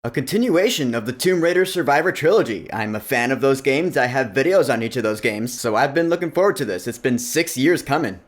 A continuation of the Tomb Raider Survivor trilogy. I'm a fan of those games. I have videos on each of those games, so I've been looking forward to this. It's been 6 years coming.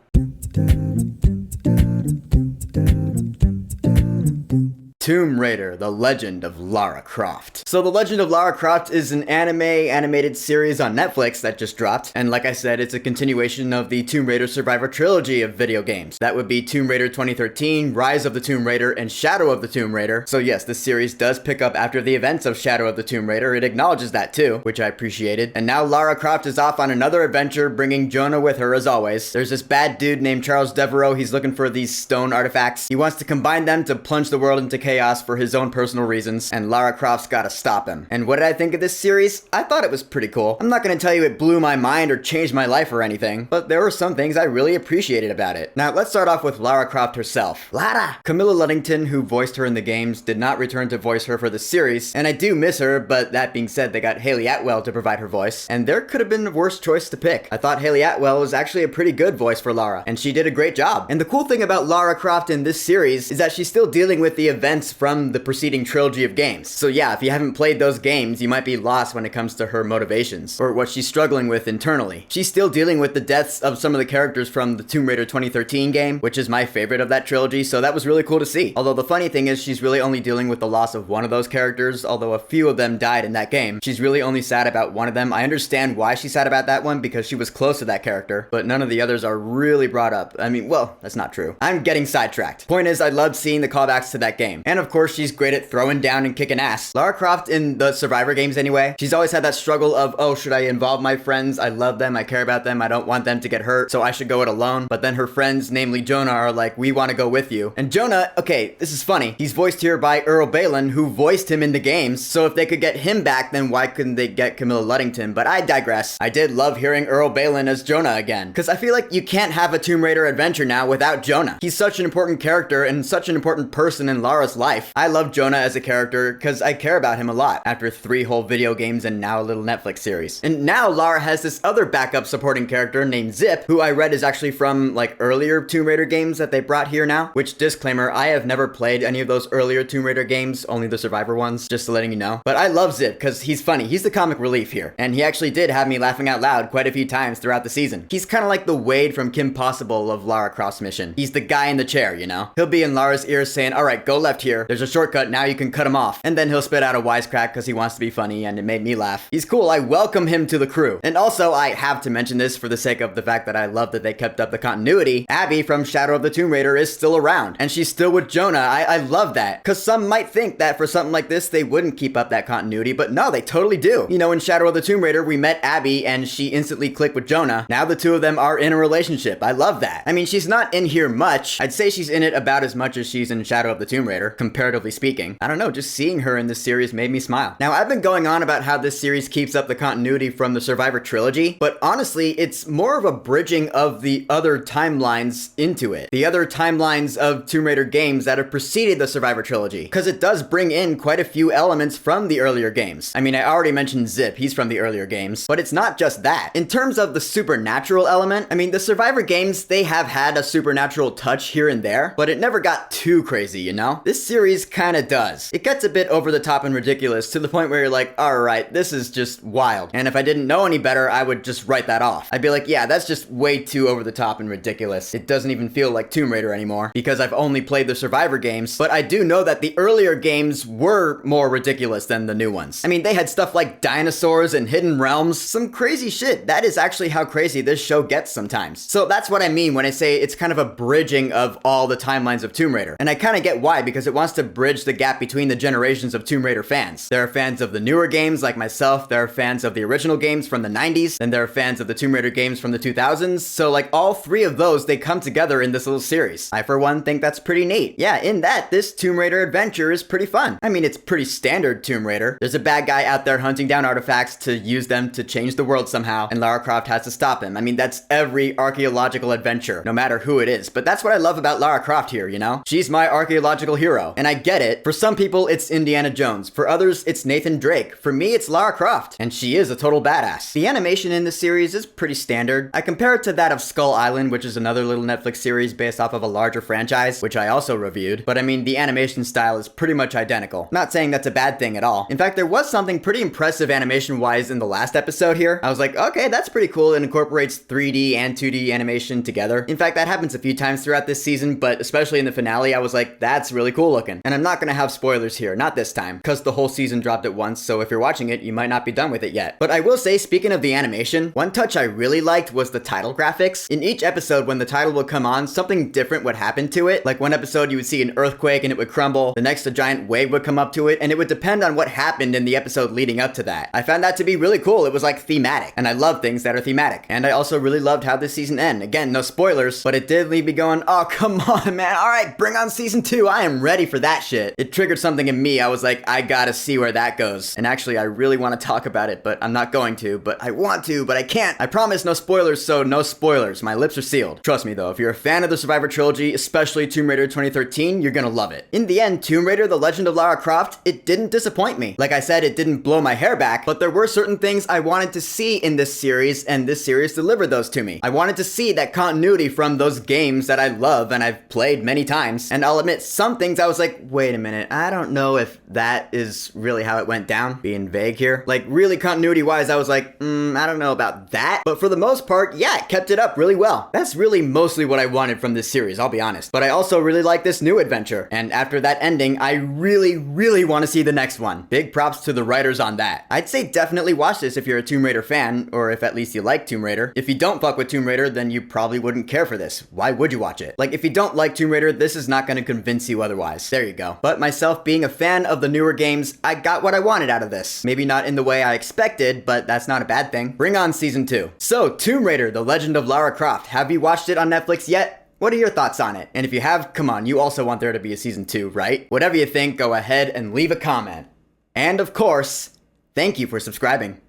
Tomb Raider, The Legend of Lara Croft. So The Legend of Lara Croft is an animated series on Netflix that just dropped, and like I said, it's a continuation of the Tomb Raider Survivor trilogy of video games. That would be Tomb Raider 2013, Rise of the Tomb Raider, and Shadow of the Tomb Raider. So yes, this series does pick up after the events of Shadow of the Tomb Raider. It acknowledges that too, which I appreciated. And now Lara Croft is off on another adventure, bringing Jonah with her as always. There's this bad dude named Charles Devereaux. He's looking for these stone artifacts. He wants to combine them to plunge the world into chaos for his own personal reasons, and Lara Croft's gotta stop him. And what did I think of this series? I thought it was pretty cool. I'm not gonna tell you it blew my mind or changed my life or anything, but there were some things I really appreciated about it. Now, let's start off with Lara Croft herself. Lara! Camilla Luddington, who voiced her in the games, did not return to voice her for the series, and I do miss her, but that being said, they got Haley Atwell to provide her voice, and there could have been a worse choice to pick. I thought Haley Atwell was actually a pretty good voice for Lara, and she did a great job. And the cool thing about Lara Croft in this series is that she's still dealing with the events from the preceding trilogy of games. So yeah, if you haven't played those games, you might be lost when it comes to her motivations, or what she's struggling with internally. She's still dealing with the deaths of some of the characters from the Tomb Raider 2013 game, which is my favorite of that trilogy, so that was really cool to see. Although the funny thing is, she's really only dealing with the loss of one of those characters, although a few of them died in that game. She's really only sad about one of them. I understand why she's sad about that one, because she was close to that character, but none of the others are really brought up. I mean, well, that's not true. I'm getting sidetracked. Point is, I loved seeing the callbacks to that game. And of course, she's great at throwing down and kicking ass. Lara Croft in the Survivor games anyway, she's always had that struggle of, oh, should I involve my friends? I love them, I care about them, I don't want them to get hurt, so I should go it alone. But then her friends, namely Jonah, are like, we want to go with you. And Jonah, okay, this is funny. He's voiced here by Earl Balin, who voiced him in the games, so if they could get him back, then why couldn't they get Camilla Luddington? But I digress. I did love hearing Earl Balin as Jonah again, because I feel like you can't have a Tomb Raider adventure now without Jonah. He's such an important character and such an important person in Lara's life. I love Jonah as a character because I care about him a lot after 3 whole video games and now a little Netflix series. And now Lara has this other backup supporting character named Zip, who I read is actually from like earlier Tomb Raider games that they brought here now, which disclaimer, I have never played any of those earlier Tomb Raider games, only the Survivor ones, just letting you know. But I love Zip because he's funny. He's the comic relief here, and he actually did have me laughing out loud quite a few times throughout the season. He's kind of like the Wade from Kim Possible of Lara Croft's mission. He's the guy in the chair, you know? He'll be in Lara's ears saying, all right, go left here. There's a shortcut, now you can cut him off. And then he'll spit out a wisecrack because he wants to be funny, and it made me laugh. He's cool. I welcome him to the crew. And also, I have to mention this for the sake of the fact that I love that they kept up the continuity. Abby from Shadow of the Tomb Raider is still around, and she's still with Jonah. I love that, because some might think that for something like this, they wouldn't keep up that continuity, but no, they totally do. You know, in Shadow of the Tomb Raider, we met Abby, and she instantly clicked with Jonah. Now the two of them are in a relationship. I love that. I mean, she's not in here much. I'd say she's in it about as much as she's in Shadow of the Tomb Raider, comparatively speaking. I don't know, just seeing her in this series made me smile. Now, I've been going on about how this series keeps up the continuity from the Survivor trilogy, but honestly, it's more of a bridging of the other timelines into it. The other timelines of Tomb Raider games that have preceded the Survivor trilogy, because it does bring in quite a few elements from the earlier games. I mean, I already mentioned Zip, he's from the earlier games, but it's not just that. In terms of the supernatural element, I mean, the Survivor games, they have had a supernatural touch here and there, but it never got too crazy, you know? This series kinda does. It gets a bit over the top and ridiculous to the point where you're like, alright, this is just wild. And if I didn't know any better, I would just write that off. I'd be like, yeah, that's just way too over the top and ridiculous. It doesn't even feel like Tomb Raider anymore, because I've only played the Survivor games, but I do know that the earlier games were more ridiculous than the new ones. I mean, they had stuff like dinosaurs and hidden realms, some crazy shit. That is actually how crazy this show gets sometimes. So that's what I mean when I say it's kind of a bridging of all the timelines of Tomb Raider. And I kind of get why, because it wants to bridge the gap between the generations of Tomb Raider fans. There are fans of the newer games like myself, there are fans of the original games from the 90s, and there are fans of the Tomb Raider games from the 2000s, so like all 3 of those, they come together in this little series. I for one think that's pretty neat. Yeah, in that, this Tomb Raider adventure is pretty fun. I mean, it's pretty standard Tomb Raider. There's a bad guy out there hunting down artifacts to use them to change the world somehow, and Lara Croft has to stop him. I mean, that's every archaeological adventure, no matter who it is. But that's what I love about Lara Croft here, you know? She's my archaeological hero. show. And I get it. For some people, it's Indiana Jones. For others, it's Nathan Drake. For me, it's Lara Croft. And she is a total badass. The animation in this series is pretty standard. I compare it to that of Skull Island, which is another little Netflix series based off of a larger franchise, which I also reviewed. But I mean, the animation style is pretty much identical. Not saying that's a bad thing at all. In fact, there was something pretty impressive animation-wise in the last episode here. I was like, okay, that's pretty cool. It incorporates 3D and 2D animation together. In fact, that happens a few times throughout this season, but especially in the finale, I was like, that's really cool looking. And I'm not gonna have spoilers here, not this time, because the whole season dropped at once, so if you're watching it, you might not be done with it yet. But I will say, speaking of the animation, one touch I really liked was the title graphics. In each episode, when the title would come on, something different would happen to it. Like one episode, you would see an earthquake and it would crumble. The next, a giant wave would come up to it, and it would depend on what happened in the episode leading up to that. I found that to be really cool. It was like thematic, and I love things that are thematic. And I also really loved how this season ended. Again, no spoilers, but it did leave me going, oh, come on, man. All right, bring on season 2. I am ready for that shit. It triggered something in me. I was like, I gotta see where that goes. And actually, I really want to talk about it, but I'm not going to. But I want to, but I can't. I promise no spoilers, so no spoilers. My lips are sealed. Trust me, though, if you're a fan of the Survivor trilogy, especially Tomb Raider 2013, you're gonna love it. In the end, Tomb Raider: The Legend of Lara Croft, it didn't disappoint me. Like I said, it didn't blow my hair back, but there were certain things I wanted to see in this series, and this series delivered those to me. I wanted to see that continuity from those games that I love and I've played many times, and I'll admit some things I was like, wait a minute, I don't know if that is really how it went down, being vague here. Like really continuity wise, I was like, I don't know about that, but for the most part, yeah, it kept it up really well. That's really mostly what I wanted from this series, I'll be honest. But I also really like this new adventure, and after that ending, I really want to see the next one. Big props to the writers on that. I'd say definitely watch this if you're a Tomb Raider fan, or if at least you like Tomb Raider. If you don't fuck with Tomb Raider, then you probably wouldn't care for this. Why would you watch it? Like, if you don't like Tomb Raider, this is not going to convince you otherwise. There you go. But myself being a fan of the newer games, I got what I wanted out of this. Maybe not in the way I expected, but that's not a bad thing. Bring on season 2. So, Tomb Raider: The Legend of Lara Croft. Have you watched it on Netflix yet? What are your thoughts on it? And if you have, come on, you also want there to be a season 2, right? Whatever you think, go ahead and leave a comment. And of course, thank you for subscribing.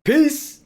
Peace!